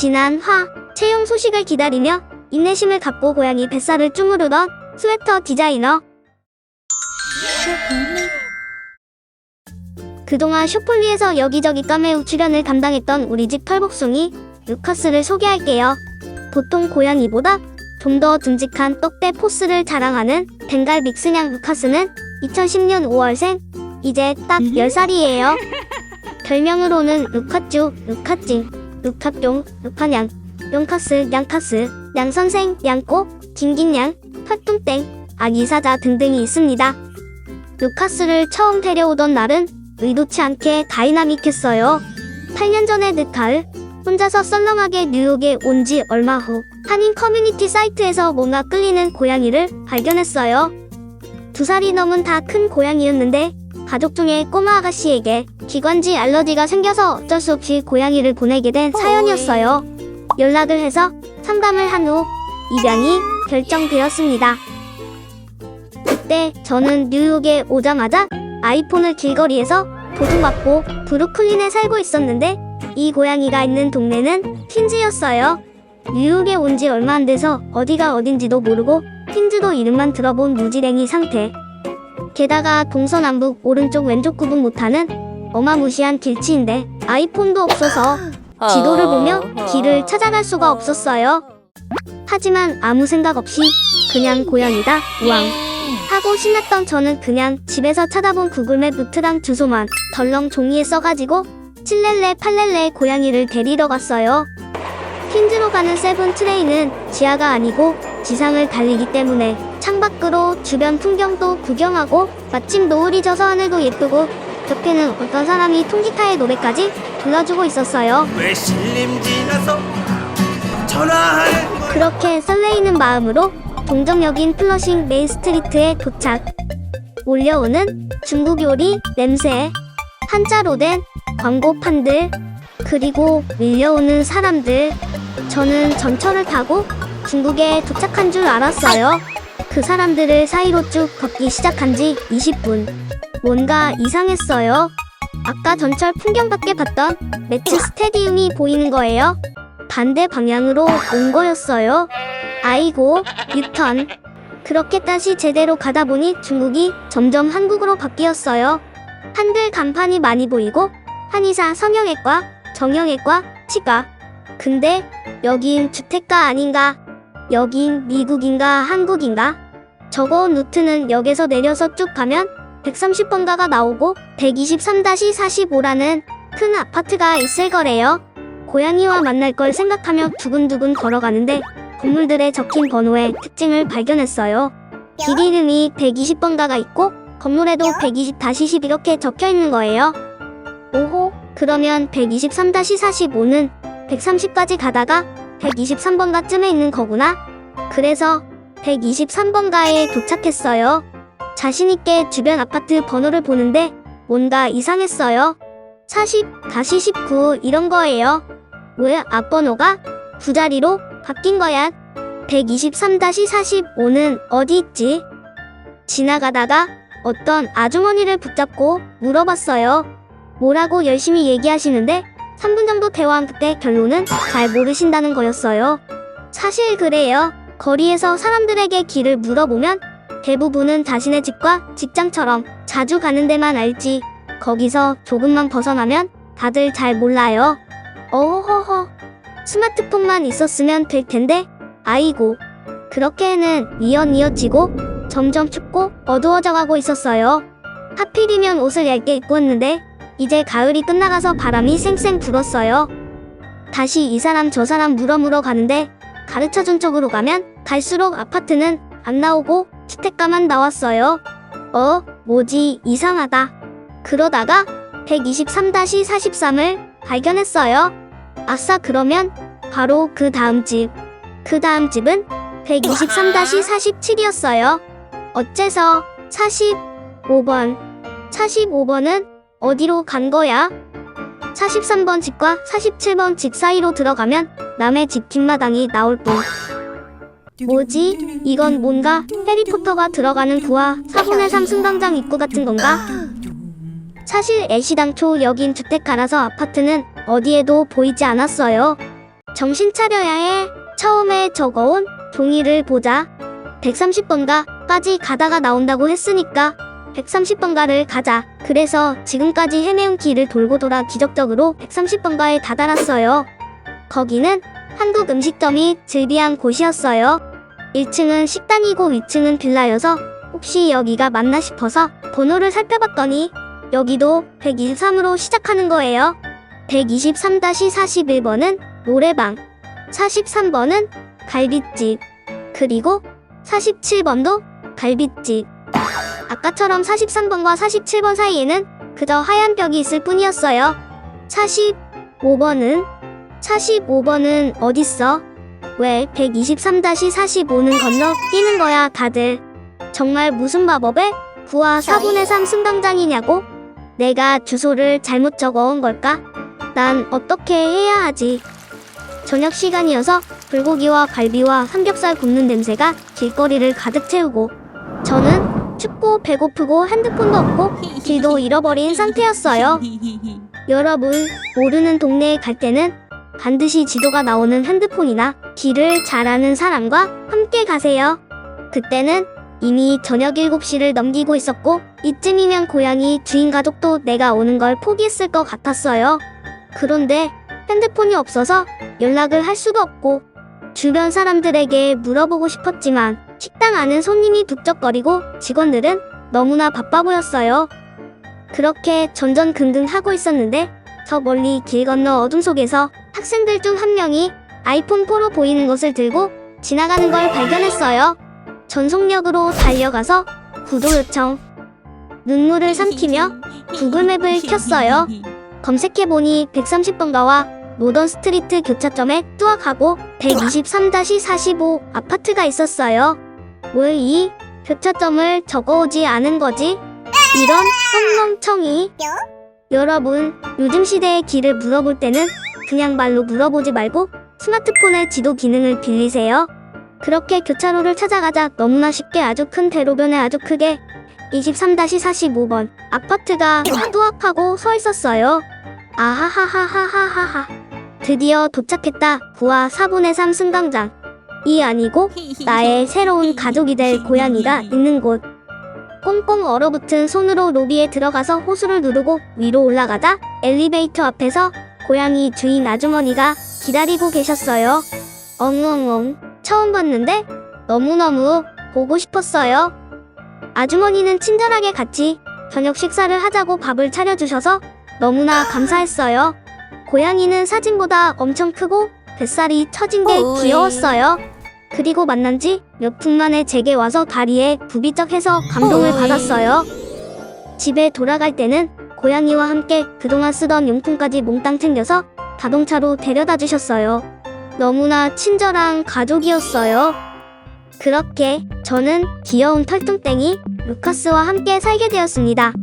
지난 화 채용 소식을 기다리며 인내심을 갖고 고양이 뱃살을 쭈무르던 스웨터 디자이너. 그동안 쇼폴리에서 여기저기 까메오 출연을 담당했던 우리집 털복숭이 루카스를 소개할게요. 보통 고양이보다 좀 더 듬직한 떡대 포스를 자랑하는 벵갈 믹스냥 루카스는 2010년 5월생, 이제 딱 10살이에요. 별명으로는 루카쭈, 루카찡, 루카뿅, 루카냥, 용카스, 양카스, 양선생, 양꼬, 김긴양, 활뚱땡, 아기사자 등등이 있습니다. 루카스를 처음 데려오던 날은 의도치 않게 다이나믹했어요. 8년 전의 늦가을, 혼자서 썰렁하게 뉴욕에 온 지 얼마 후 한인 커뮤니티 사이트에서 뭔가 끌리는 고양이를 발견했어요. 2살이 넘은 다 큰 고양이였는데 가족 중에 꼬마 아가씨에게 기관지 알러지가 생겨서 어쩔 수 없이 고양이를 보내게 된 사연이었어요. 연락을 해서 상담을 한 후 입양이 결정되었습니다. 그때 저는 뉴욕에 오자마자 아이폰을 길거리에서 도둑맞고 브루클린에 살고 있었는데 이 고양이가 있는 동네는 퀸즈였어요. 뉴욕에 온 지 얼마 안 돼서 어디가 어딘지도 모르고 퀸즈도 이름만 들어본 무지랭이 상태. 게다가 동서남북 오른쪽 왼쪽 구분 못하는 어마무시한 길치인데 아이폰도 없어서 지도를 보며 길을 찾아갈 수가 없었어요. 하지만 아무 생각 없이 그냥 고양이다 우왕 하고 신났던 저는 그냥 집에서 찾아본 구글맵 루트랑 주소만 덜렁 종이에 써가지고 7렐레 8렐레 고양이를 데리러 갔어요. 퀸즈로 가는 세븐 트레인은 지하가 아니고 지상을 달리기 때문에 창밖으로 주변 풍경도 구경하고 마침 노을이 져서 하늘도 예쁘고 옆에는 어떤 사람이 통기타의 노래까지 불러주고 있었어요. 왜 신림 지나서 전화하는 거야? 그렇게 설레이는 마음으로 동정역인 플러싱 메인스트리트에 도착. 몰려오는 중국 요리 냄새, 한자로 된 광고판들, 그리고 밀려오는 사람들. 저는 전철을 타고 중국에 도착한 줄 알았어요. 그 사람들을 사이로 쭉 걷기 시작한 지 20분. 뭔가 이상했어요. 아까 전철 풍경밖에 봤던 매치 스테디움이 보이는 거예요. 반대 방향으로 온 거였어요. 아이고, 유턴. 그렇게 다시 제대로 가다 보니 중국이 점점 한국으로 바뀌었어요. 한글 간판이 많이 보이고 한의사 성형외과, 정형외과, 치과. 근데 여긴 주택가 아닌가? 여긴 미국인가 한국인가? 적어온 루트는 역에서 내려서 쭉 가면 130번가가 나오고 123-45라는 큰 아파트가 있을 거래요. 고양이와 만날 걸 생각하며 두근두근 걸어가는데 건물들에 적힌 번호의 특징을 발견했어요. 길 이름이 120번가가 있고 건물에도 120-10 이렇게 적혀 있는 거예요. 오호, 그러면 123-45는 130까지 가다가 123번가쯤에 있는 거구나. 그래서 123번가에 도착했어요. 자신있게 주변 아파트 번호를 보는데 뭔가 이상했어요. 40-19 이런 거예요. 왜 앞번호가 9자리로 바뀐 거야? 123-45는 어디 있지? 지나가다가 어떤 아주머니를 붙잡고 물어봤어요. 뭐라고 열심히 얘기하시는데 3분 정도 대화한 그때 결론은 잘 모르신다는 거였어요. 사실 그래요. 거리에서 사람들에게 길을 물어보면 대부분은 자신의 집과 직장처럼 자주 가는 데만 알지 거기서 조금만 벗어나면 다들 잘 몰라요. 어허허, 스마트폰만 있었으면 될 텐데 아이고. 그렇게 해는 뉘엿뉘엿지고 점점 춥고 어두워져 가고 있었어요. 하필이면 옷을 얇게 입고 왔는데 이제 가을이 끝나가서 바람이 쌩쌩 불었어요. 다시 이 사람 저 사람 물어 가는데 가르쳐준 쪽으로 가면 갈수록 아파트는 안 나오고 주택가만 나왔어요. 뭐지 이상하다. 그러다가 123-43을 발견했어요. 아싸, 그러면 바로 그 다음 집. 그 다음 집은 123-47이었어요. 어째서 45번. 45번은 어디로 간 거야? 43번 집과 47번 집 사이로 들어가면 남의 집 뒷마당이 나올 뿐. 뭐지? 이건 뭔가 해리포터가 들어가는 부하 4분의 3 승강장 입구 같은 건가? 사실 애시당초 여긴 주택가라서 아파트는 어디에도 보이지 않았어요. 정신 차려야 해. 처음에 적어온 종이를 보자. 130번가까지 가다가 나온다고 했으니까 130번가를 가자. 그래서 지금까지 헤매운 길을 돌고 돌아 기적적으로 130번가에 다다랐어요. 거기는 한국 음식점이 즐비한 곳이었어요. 1층은 식당이고 2층은 빌라여서 혹시 여기가 맞나 싶어서 번호를 살펴봤더니 여기도 123으로 시작하는 거예요. 123-41번은 노래방, 43번은 갈빗집, 그리고 47번도 갈빗집. 아까처럼 43번과 47번 사이에는 그저 하얀 벽이 있을 뿐이었어요. 45번은 어딨어? 왜 123-45는 건너 뛰는 거야 다들? 정말 무슨 마법에 9와 4분의 3 승강장이냐고? 내가 주소를 잘못 적어온 걸까? 난 어떻게 해야 하지? 저녁 시간이어서 불고기와 갈비와 삼겹살 굽는 냄새가 길거리를 가득 채우고 저는 춥고 배고프고 핸드폰도 없고 길도 잃어버린 상태였어요. 여러분, 모르는 동네에 갈 때는 반드시 지도가 나오는 핸드폰이나 길을 잘 아는 사람과 함께 가세요. 그때는 이미 저녁 7시를 넘기고 있었고 이쯤이면 고양이 주인 가족도 내가 오는 걸 포기했을 것 같았어요. 그런데 핸드폰이 없어서 연락을 할 수도 없고 주변 사람들에게 물어보고 싶었지만 식당 안은 손님이 북적거리고 직원들은 너무나 바빠 보였어요. 그렇게 전전긍긍하고 있었는데 저 멀리 길 건너 어둠 속에서 학생들 중 한 명이 아이폰 4로 보이는 것을 들고 지나가는 걸 발견했어요. 전속력으로 달려가서 구독 요청. 눈물을 삼키며 구글맵을 켰어요. 검색해보니 130번가와 노던 스트리트 교차점에 뚜악하고 123-45 아파트가 있었어요. 왜 이 교차점을 적어오지 않은 거지? 이런 똥멍청이. 여러분, 요즘 시대의 길을 물어볼 때는 그냥 말로 물어보지 말고 스마트폰의 지도 기능을 빌리세요. 그렇게 교차로를 찾아가자 너무나 쉽게 아주 큰 대로변에 아주 크게 23-45번 아파트가 뚜악하고 서 있었어요. 아하하하하하하. 드디어 도착했다. 9와 4분의 3 승강장. 이 아니고 나의 새로운 가족이 될 고양이가 있는 곳. 꽁꽁 얼어붙은 손으로 로비에 들어가서 호수를 누르고 위로 올라가자 엘리베이터 앞에서 고양이 주인 아주머니가 기다리고 계셨어요. 엉엉엉. 처음 봤는데 너무너무 보고 싶었어요. 아주머니는 친절하게 같이 저녁 식사를 하자고 밥을 차려주셔서 너무나 감사했어요. 고양이는 사진보다 엄청 크고 뱃살이 처진 게 귀여웠어요. 그리고 만난 지 몇 분 만에 제게 와서 다리에 부비쩍해서 감동을 받았어요. 집에 돌아갈 때는 고양이와 함께 그동안 쓰던 용품까지 몽땅 챙겨서 자동차로 데려다 주셨어요. 너무나 친절한 가족이었어요. 그렇게 저는 귀여운 털뚱땡이 루카스와 함께 살게 되었습니다.